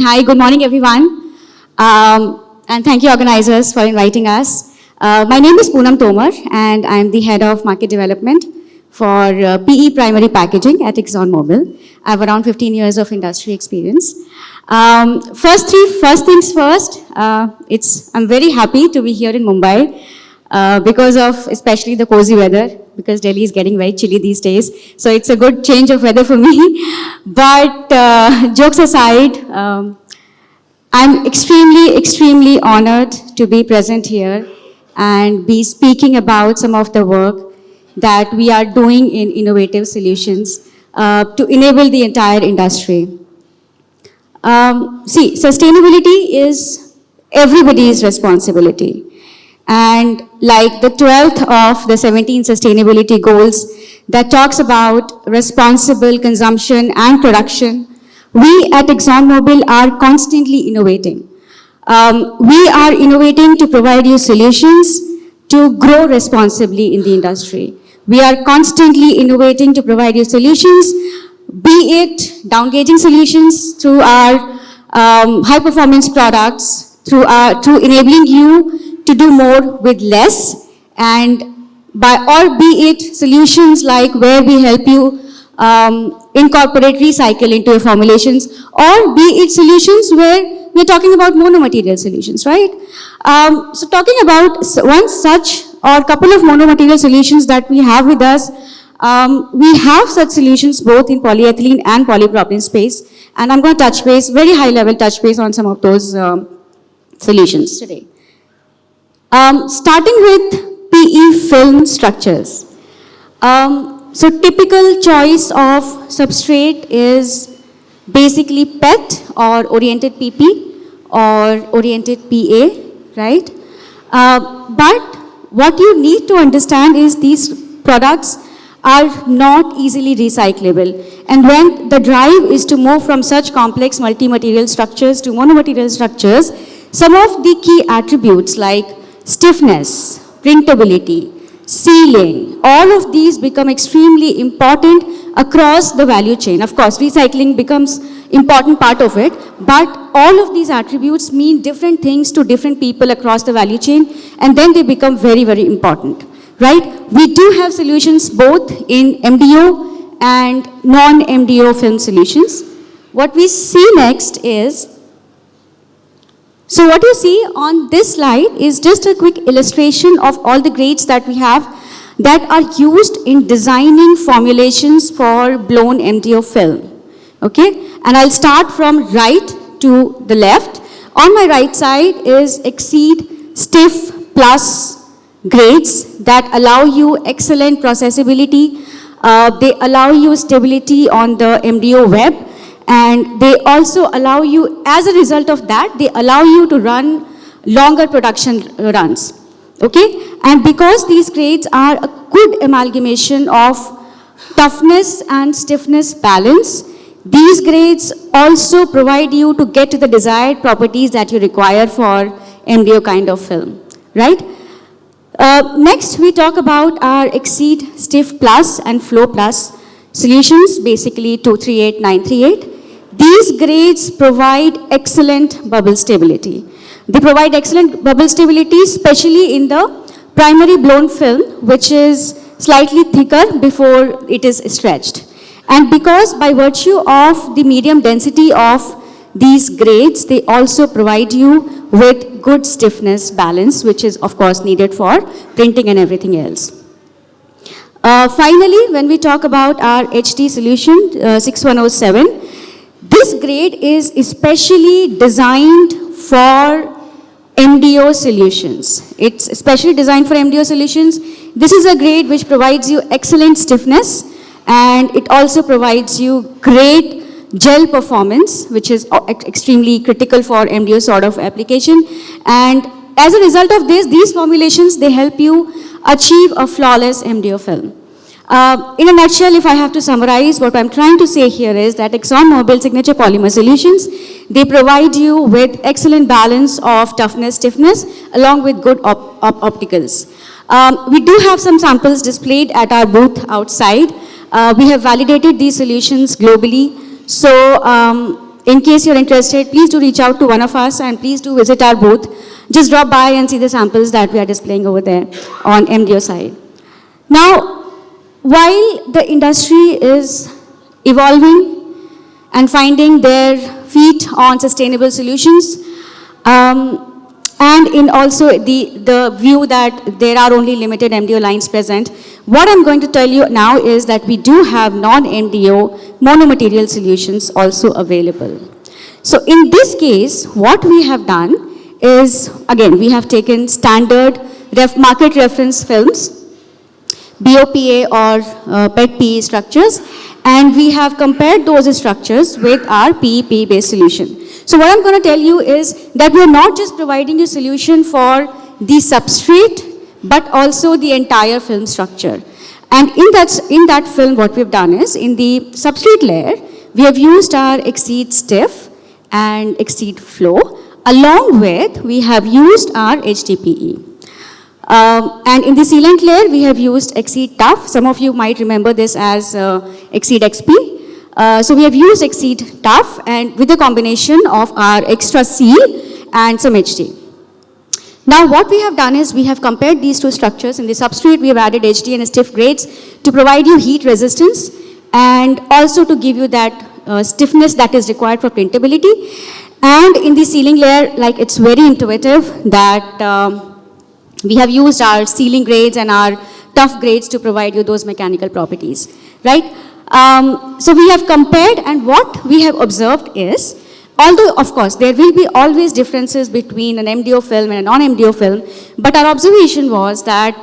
hi, good morning, everyone. And thank you, organizers, for inviting us. My name is Poonam Tomar, and I'm the head of market development for PE primary packaging at ExxonMobil. I have around 15 years of industry experience. First things first, I'm very happy to be here in Mumbai because of especially the cozy weather, because Delhi is getting very chilly these days. So it's a good change of weather for me. But jokes aside, I'm extremely honored to be present here and be speaking about some of the work that we are doing in innovative solutions to enable the entire industry. See, sustainability is everybody's responsibility. And like the 12th of the 17 sustainability goals that talks about responsible consumption and production, we at ExxonMobil are constantly innovating. We are innovating to provide you solutions to grow responsibly in the industry. We are constantly innovating to provide you solutions, be it down-gauging solutions through our high-performance products, through enabling you to do more with less, and or be it solutions like where we help you incorporate recycle into your formulations, or be it solutions where we're talking about monomaterial solutions, right? So talking about one such or couple of monomaterial solutions that we have with us, we have such solutions both in polyethylene and polypropylene space, and I'm going to touch base, very high level touch base on some of those solutions today. Starting with PE film structures. So typical choice of substrate is basically PET or oriented PP or oriented PA, right? But what you need to understand is these products are not easily recyclable. And when the drive is to move from such complex multi-material structures to monomaterial structures, some of the key attributes like stiffness, printability, sealing, all of these become extremely important across the value chain. Of course, recycling becomes important part of it, but all of these attributes mean different things to different people across the value chain, and then they become very important, right? We do have solutions both in MDO and non-MDO film solutions. What we see next is, so what you see on this slide is just a quick illustration of all the grades that we have that are used in designing formulations for blown MDO film, okay? And I'll start from right to the left. On my right side is Exceed Stiff Plus grades that allow you excellent processability. They allow you stability on the MDO web. And they also allow you, as a result of that, they allow you to run longer production runs, okay? And because these grades are a good amalgamation of toughness and stiffness balance, these grades also provide you to get to the desired properties that you require for MDO kind of film, right? Next, we talk about our Exceed Stiff Plus and Flow Plus solutions, basically 238, 938. These grades provide excellent bubble stability. They provide excellent bubble stability, especially in the primary blown film, which is slightly thicker before it is stretched. And because by virtue of the medium density of these grades, they also provide you with good stiffness balance, which is of course needed for printing and everything else. Finally, when we talk about our HT solution, 6107, this grade is especially designed for MDO solutions. It's especially designed for MDO solutions. This is a grade which provides you excellent stiffness, and it also provides you great gel performance, which is extremely critical for MDO sort of application. And as a result of this, these formulations, they help you achieve a flawless MDO film. In a nutshell, if I have to summarize, what I'm trying to say here is that ExxonMobil Signature Polymer Solutions, they provide you with excellent balance of toughness, stiffness, along with good opticals. We do have some samples displayed at our booth outside. We have validated these solutions globally. So in case you're interested, please do reach out to one of us and please do visit our booth. Just drop by and see the samples that we are displaying over there on MDO side. Now, while the industry is evolving and finding their feet on sustainable solutions, and in also the view that there are only limited MDO lines present, what I'm going to tell you now is that we do have non-MDO monomaterial solutions also available. So in this case, what we have done is, again, we have taken standard market reference films, BOPA or PET-PE structures, and we have compared those structures with our PE-PE-based solution. So what I'm going to tell you is that we're not just providing you solution for the substrate, but also the entire film structure. And in that film, what we've done is, in the substrate layer, we have used our Exceed Stiff and Exceed Flow, along with we have used our HDPE. And in the sealant layer, we have used Exceed Tough. Some of you might remember this as Exceed XP. So we have used Exceed Tough and with a combination of our extra seal and some HD. Now what we have done is we have compared these two structures. In the substrate, we have added HD and stiff grades to provide you heat resistance and also to give you that stiffness that is required for printability. And in the sealing layer, like, it's very intuitive that we have used our sealing grades and our tough grades to provide you those mechanical properties, right? So we have compared, and what we have observed is, although of course there will be always differences between an MDO film and a non-MDO film, but our observation was that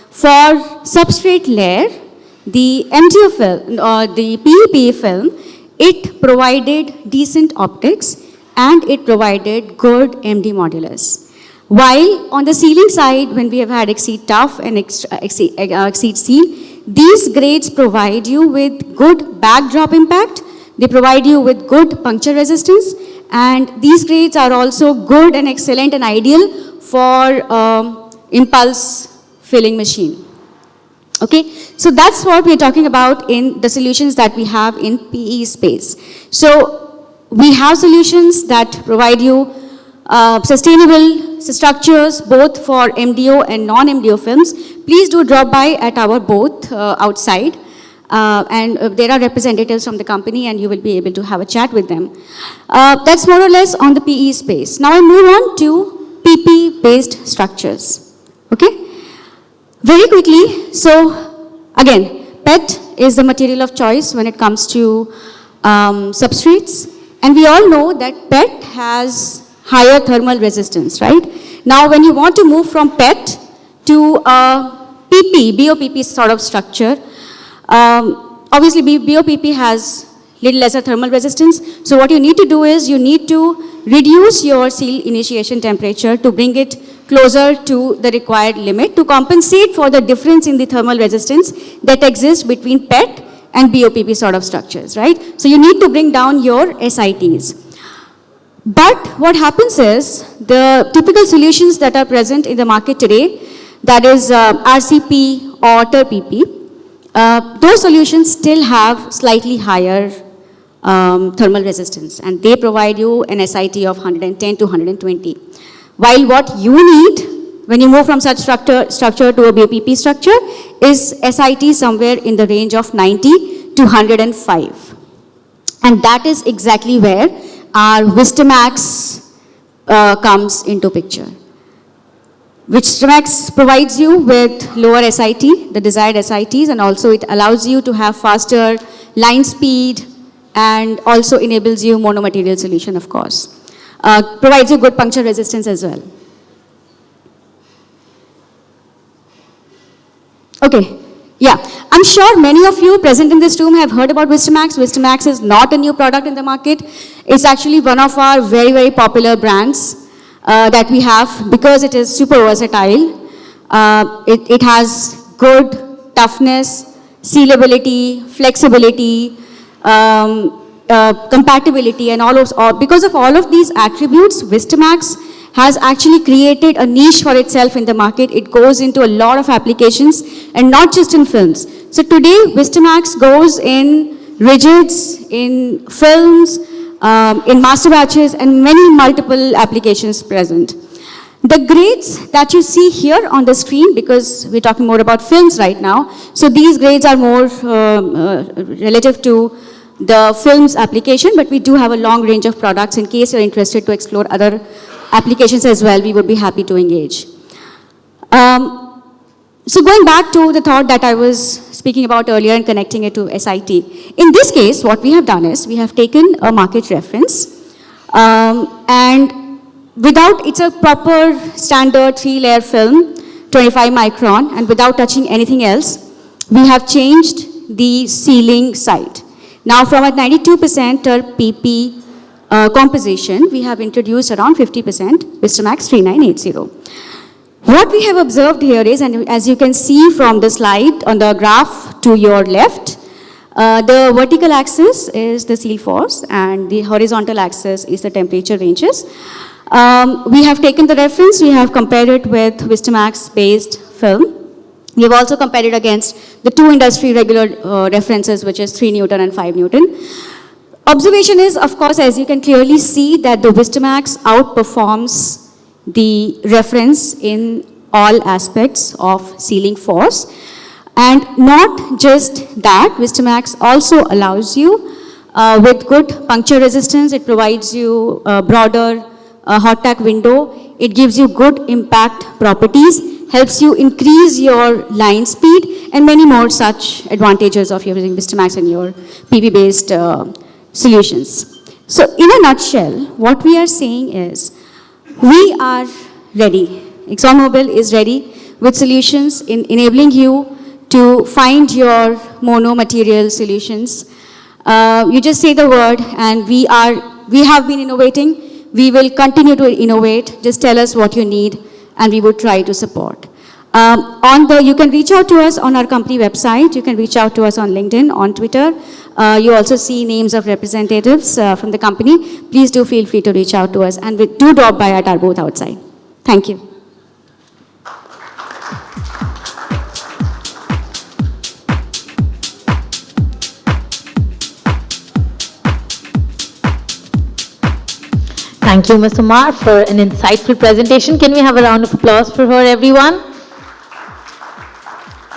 for substrate layer, the MDO film, the PE-PE film, it provided decent optics and it provided good MD modulus. While on the sealing side, when we have had Exceed Tough and Exceed Seal, these grades provide you with good backdrop impact, they provide you with good puncture resistance, and these grades are also good and excellent and ideal for impulse filling machine. Okay, so that's what we're talking about in the solutions that we have in PE space. So we have solutions that provide you sustainable structures both for MDO and non-MDO films. Please do drop by at our booth outside and there are representatives from the company and you will be able to have a chat with them. That's more or less on the PE space. Now I move on to PP-based structures. Okay? Very quickly, so again, PET is the material of choice when it comes to substrates, and we all know that PET has higher thermal resistance, right? Now when you want to move from PET to PP, BOPP sort of structure, obviously BOPP has little lesser thermal resistance, so what you need to do is you need to reduce your seal initiation temperature to bring it closer to the required limit to compensate for the difference in the thermal resistance that exists between PET and BOPP sort of structures, right? So you need to bring down your SITs. But what happens is the typical solutions that are present in the market today, that is RCP or TERPP, those solutions still have slightly higher thermal resistance, and they provide you an SIT of 110 to 120. While what you need when you move from such structure to a BOPP structure is SIT somewhere in the range of 90 to 105. And that is exactly where our Vistamax comes into picture. Vistamax provides you with lower SIT, the desired SITs, and also it allows you to have faster line speed and also enables you monomaterial solution, of course. Provides you good puncture resistance as well. Okay, yeah, I'm sure many of you present in this room have heard about Vistamax. Vistamax is not a new product in the market. It's actually one of our very, very popular brands that we have because it is super versatile. It has good toughness, sealability, flexibility, compatibility, and because of all of these attributes, Vistamax has actually created a niche for itself in the market. It goes into a lot of applications and not just in films. So today, Vistamax goes in rigids, in films, in master batches, and many multiple applications present. The grades that you see here on the screen, because we're talking more about films right now, so these grades are more relative to the films application, but we do have a long range of products. In case you're interested to explore other applications as well, we would be happy to engage. So going back to the thought that I was speaking about earlier and connecting it to SIT. In this case, what we have done is we have taken a market reference and without, it's a proper standard 3-layer film, 25 micron, and without touching anything else, we have changed the sealing side. Now from a 92% PP composition, we have introduced around 50% Vistamax 3980. What we have observed here is, and as you can see from the slide on the graph to your left, the vertical axis is the seal force and the horizontal axis is the temperature ranges. We have taken the reference, we have compared it with Vistamax based film. We have also compared it against the two industry regular references, which is 3 Newton and 5 Newton. Observation is, of course, as you can clearly see, that the Vistamax outperforms the reference in all aspects of sealing force. And not just that, Vistamax also allows you with good puncture resistance. It provides you a broader hot tack window. It gives you good impact properties, helps you increase your line speed, and many more such advantages of using Vistamax in your PP-based solutions. So in a nutshell, what we are saying is, we are ready. ExxonMobil is ready with solutions in enabling you to find your mono material solutions. You just say the word and we have been innovating. We will continue to innovate. Just tell us what you need and we will try to support. You can reach out to us on our company website. You can reach out to us on LinkedIn, on Twitter. You also see names of representatives from the company. Please do feel free to reach out to us and do drop by at our booth outside. Thank you. Thank you, Ms. Tomar, for an insightful presentation. Can we have a round of applause for her, everyone?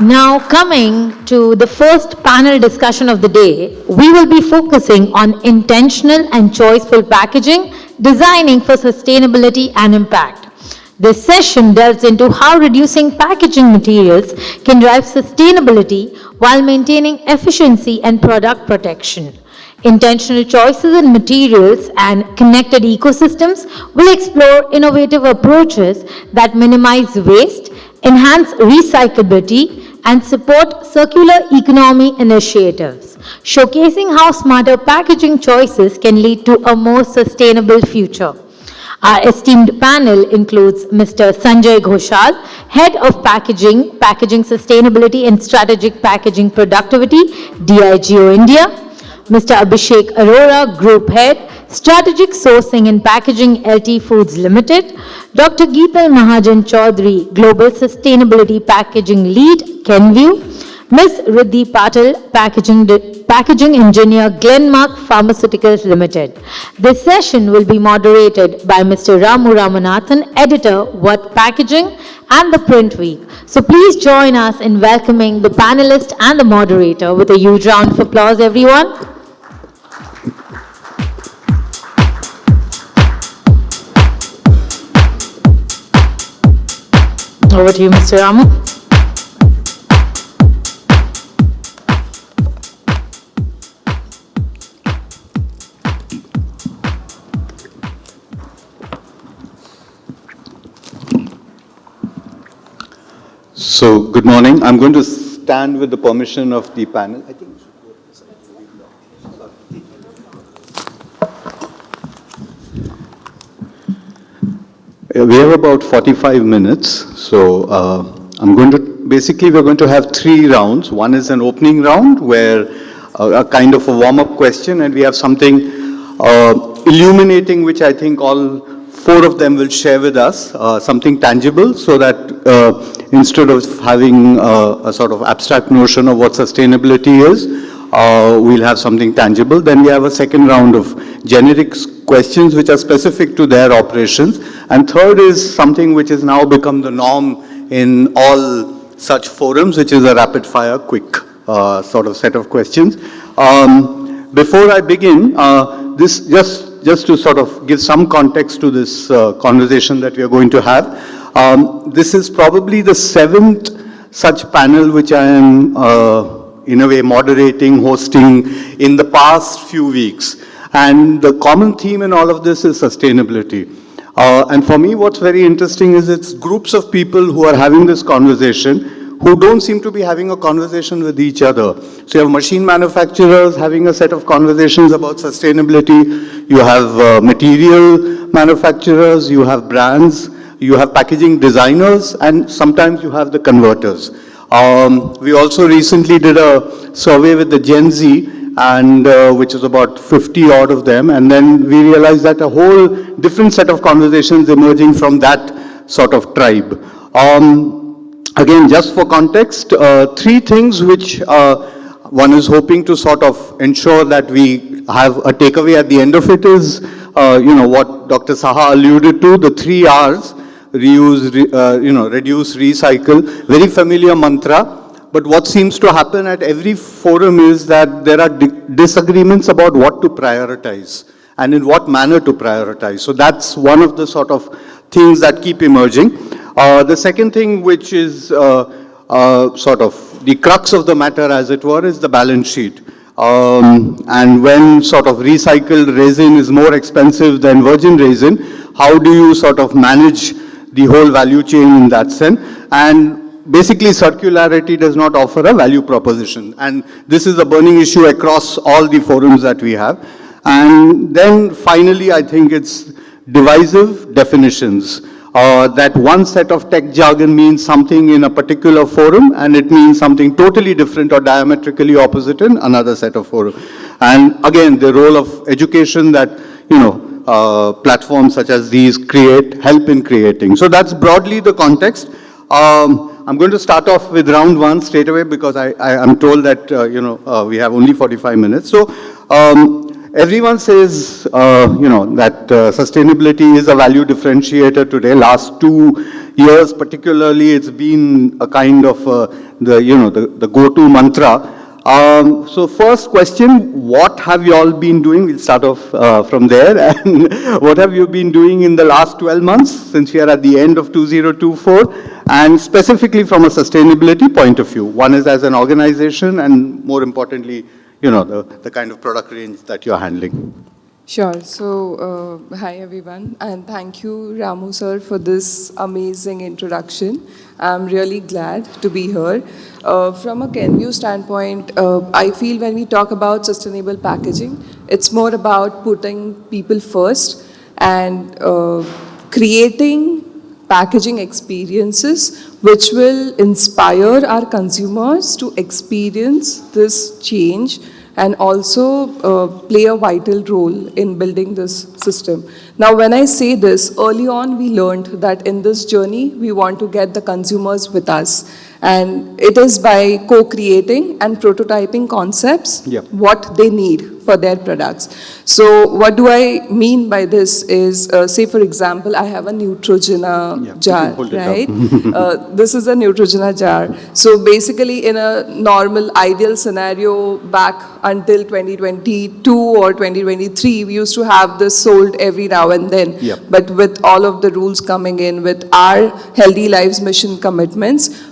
Now, coming to the first panel discussion of the day, we will be focusing on intentional and choiceful packaging, designing for sustainability and impact. This session delves into how reducing packaging materials can drive sustainability while maintaining efficiency and product protection. Intentional choices in materials and connected ecosystems will explore innovative approaches that minimize waste, enhance recyclability, and support circular economy initiatives, showcasing how smarter packaging choices can lead to a more sustainable future. Our esteemed panel includes Mr. Sanjay Ghoshal, Head of Packaging, Packaging Sustainability and Strategic Packaging Productivity, DIGO India; Mr. Abhishek Arora, Group Head, Strategic Sourcing and Packaging, LT Foods Limited; Dr. Geetal Mahajan Chaudhary, Global Sustainability Packaging Lead, Kenview; Ms. Riddhi Patil, Packaging Engineer, Glenmark Pharmaceuticals Limited. This session will be moderated by Mr. Ramu Ramanathan, Editor, What Packaging, and the Print Week. So please join us in welcoming the panelist and the moderator with a huge round of applause, everyone. Over to you, Mr. Ramu. So, good morning. I'm going to stand with the permission of the panel. I think we have about 45 minutes. So, we're going to have 3 rounds. One is an opening round where a kind of a warm-up question, and we have something illuminating, which I think all 4 of them will share with us, something tangible, so that instead of having a sort of abstract notion of what sustainability is, we'll have something tangible. Then we have a second round of generic questions which are specific to their operations. And third is something which has now become the norm in all such forums, which is a rapid fire, quick sort of set of questions. Before I begin, this just to sort of give some context to this conversation that we are going to have, this is probably the 7th such panel which I am in a way moderating, hosting in the past few weeks. And the common theme in all of this is sustainability. And for me, what's very interesting is it's groups of people who are having this conversation who don't seem to be having a conversation with each other. So you have machine manufacturers having a set of conversations about sustainability, you have material manufacturers, you have brands, you have packaging designers, and sometimes you have the converters. We also recently did a survey with the Gen Z, and which is about 50 odd of them, and then we realized that a whole different set of conversations emerging from that sort of tribe. Again, just for context, 3 things which one is hoping to sort of ensure that we have a takeaway at the end of it is, what Dr. Saha alluded to, the 3 R's, reuse, reduce, recycle, very familiar mantra. But what seems to happen at every forum is that there are disagreements about what to prioritize and in what manner to prioritize. So that's one of the sort of things that keep emerging. The second thing, which is sort of the crux of the matter, as it were, is the balance sheet. And when sort of recycled resin is more expensive than virgin resin, how do you sort of manage the whole value chain in that sense? And basically, circularity does not offer a value proposition. And this is a burning issue across all the forums that we have. And then finally, I think it's divisive definitions. That one set of tech jargon means something in a particular forum, and it means something totally different or diametrically opposite in another set of forum. And again, the role of education that, platforms such as these help in creating. So that's broadly the context. I'm going to start off with round 1 straight away because I'm told that, we have only 45 minutes. So everyone says, that sustainability is a value differentiator today. Last 2 years particularly, it's been a kind of the go-to mantra. So first question, what have you all been doing? We'll start off from there. And what have you been doing in the last 12 months since we are at the end of 2024? And specifically from a sustainability point of view. One is as an organization and more importantly, the kind of product range that you're handling. Sure. So, hi everyone, and thank you, Ramu sir, for this amazing introduction. I'm really glad to be here. From a Kenvue standpoint, I feel when we talk about sustainable packaging, it's more about putting people first and creating packaging experiences which will inspire our consumers to experience this change and also play a vital role in building this system. Now, when I say this, early on we learned that in this journey, we want to get the consumers with us. And it is by co-creating and prototyping concepts, what they need for their products. So what do I mean by this is, say for example, I have a Neutrogena jar, right? This is a Neutrogena jar. So basically in a normal ideal scenario back until 2022 or 2023, we used to have this sold every now and then. But with all of the rules coming in, with our Healthy Lives mission commitments,